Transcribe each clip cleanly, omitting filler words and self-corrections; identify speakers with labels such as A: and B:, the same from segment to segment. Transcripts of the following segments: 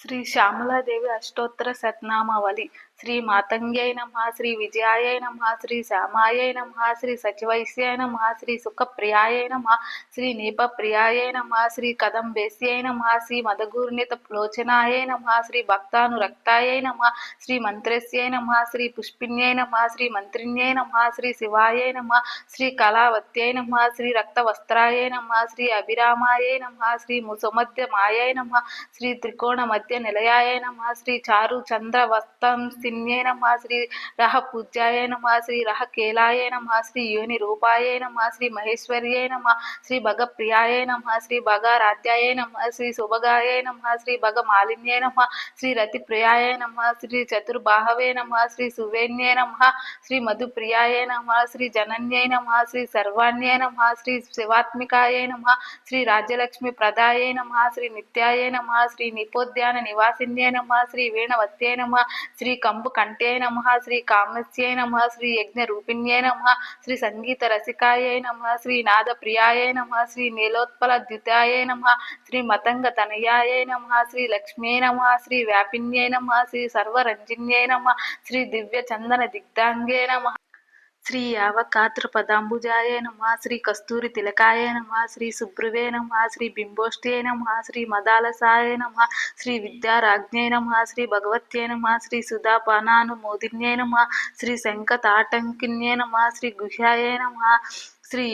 A: శ్రీ శ్యామలాదేవి అష్టోత్తర శతనామావళి. శ్రీ మాతంగ్యై నమః, శ్రీ విజయాయై నమః, శ్రీ శ్యామాయై నమః, శ్రీ సచివైస్యై నమః, శ్రీ సుఖప్రియాయై నమః, శ్రీ నీపప్రియాయై నమః, శ్రీ కదంబేస్యై నమః, శ్రీ మదగూర్ణిత లోచనాయై నమః, శ్రీ భక్తానురక్తాయై నమః, శ్రీ మంత్రస్యై నమః, శ్రీ పుష్పిన్యై నమః, శ్రీ మంత్రిణ్యై నమః, శ్రీ శివాయై నమః, శ్రీ కళావత్యై నమః, శ్రీ రక్తవస్త్రాయై నమః, శ్రీ అభిరామాయై నమః, శ్రీ సుమధ్యమాయై నమః, శ్రీ త్రికోణ మధ్య నిలయాయ నమః, శ్రీ చారు చంద్ర వస్తంసిన్యై నమః, శ్రీ రహ పూజ్యాయ నమః, శ్రీ రహ కేలాయ నమః, శ్రీ యోని రూపాయ నమః, శ్రీ మహేశ్వర్యై నమః, శ్రీ భగప్రియాయ నమః, శ్రీ భగారాధ్యాయ నమః, శ్రీ సుభగాయ నమః, శ్రీ భగమాలిన్యై నమః, శ్రీ రతిప్రియాయ నమః, శ్రీ చతుర్బాహవే నమః, శ్రీ సువేణ్యై నమః, శ్రీ మధుప్రియాయ నమః, శ్రీ జనన్యై నమః, శ్రీ సర్వాణ్యై నమః, శ్రీ శివాత్మికాయ నమః, శ్రీ రాజ్యలక్ష్మి ప్రదాయ నమః, శ్రీ నిత్యాయ నమః, శ్రీ నిపోద్యాన నివాసిన్యై నమః, శ్రీ వీణవత్యై నమః, శ్రీ కంబు కంఠ్యై నమః, శ్రీ కామస్యై నమః, శ్రీ యజ్ఞ రూపిణ్యై నమః, శ్రీ సంగీత రసికాయై నమః, శ్రీ నాద ప్రియాయై నమః, శ్రీ నీలోత్పల ద్యుతాయై నమః, శ్రీ మతంగ తనయాయై నమః, శ్రీ లక్ష్మ్యై నమః, శ్రీ వ్యాపిన్యై నమః, శ్రీ సర్వరంజిన్యై నమః, శ్రీ దివ్య చందన దిగ్ధాంగే నమః, శ్రీ యావకాత్రపదాంబుజాయ నమః, శ్రీ కస్తూరి తిలకాయ నమః, శ్రీ సుభ్రువే నమః, శ్రీ బింబోష్ట్యై నమః, శ్రీ మదాలసాయ నమః, శ్రీ విద్యారాజ్ఞై నమః, శ్రీ భగవత్యై నమః, శ్రీ సుధాపానానుమోదిన్యై నమః, శ్రీ శంఖతాటంకిన్యై నమః, శ్రీ గుహ్యాయ నమః, శ్రీ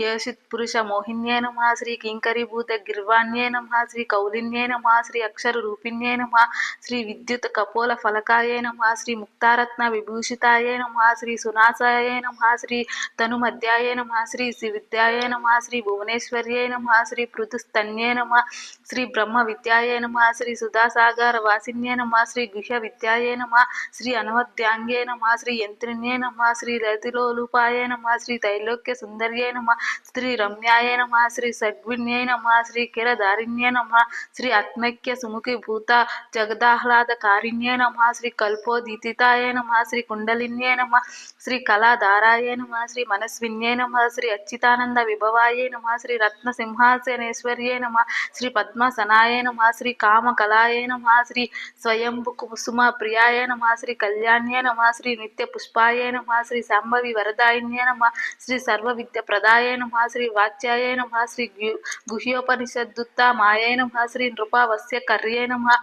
A: యోషిత్ పురుష మోహిన్యై నమః, శ్రీ కింకరీభూత గిర్వాణ్యై నమః, శ్రీ కౌలిన్యై నమః, శ్రీ అక్షర రూపిణ్యై నమః, శ్రీ విద్యుత్ కపోల ఫలకాయ నమః, శ్రీ ముక్తారత్న విభూషితాయ నమః, శ్రీ సునాసాయ నమః, శ్రీ తనుమధ్యాయ నమః, శ్రీ విద్యాయ నమః, శ్రీ భువనేశ్వర్యై నమః, శ్రీ పృథుస్తన్యై నమః, శ్రీ బ్రహ్మ విద్యాయ నమః, శ్రీ సుధాసాగర వాసిన్యై నమః, శ్రీ గుహ్య విద్యాయ నమః, శ్రీ అనవద్యాంగే నమః, శ్రీ యంత్రిణ్యై నమః, శ్రీ రతిలోలుపాయ నమః, శ్రీ తైలోక్య సుందర్యై నమః, శ్రీ రమ్యాయ నమః, శ్రీ సద్గుణ్యై నమః, శ్రీ కిరదారిణ్యై నమః, శ్రీ ఆత్మైక్య సుముఖి భూత జగదాహ్లాదకారిణ్యై నమః, శ్రీ కల్పోదితాయ నమః, శ్రీ కుండలిన్యై నమః, శ్రీ కళాధారాయ నమః, శ్రీ మనస్విన్యై నమః, శ్రీ అచ్యుతానంద విభవాయ నమః, శ్రీ రత్న సింహాసనేశ్వర్యై నమః, శ్రీ పద్మాసనాయ నమః, శ్రీ కామకలాయ నమః, శ్రీ స్వయంభు కుసుమ ప్రియాయ నమః, శ్రీ కళ్యాణ్యై నమః, శ్రీ నిత్య పుష్పాయ నమః, శ్రీ శాంభవి వరదాయిన్యై నమః, శ్రీ సర్వ విద్య ప్రదాయ నమః, శ్రీ వాచ్యాయ నమః, శ్రీ గుహ్యోపనిషద్దుత్తమాయ నమః, శ్రీ నృపావస్య కర్యై నమః,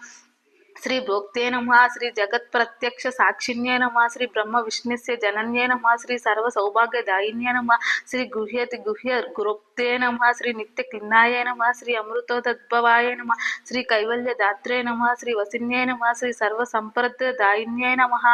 A: శ్రీ భోక్తే నమః, శ్రీ జగత్ ప్రత్యక్ష సాక్షిణ్యై నమః, శ్రీ బ్రహ్మ విష్ణుస్య జనన్యై నమః, శ్రీ సర్వ సౌభాగ్యదాయిన్యై నమః, శ్రీ గుహ్యతి గుహ్య గురోక్తే నమః, శ్రీ నిత్య క్లిన్నాయ నమః, శ్రీ అమృతోద్భవాయ నమః, శ్రీ కైవల్యదాత్రే నమః, శ్రీ వసిన్యై నమః, శ్రీ సర్వ సంప్రదాయిన్యై నమః.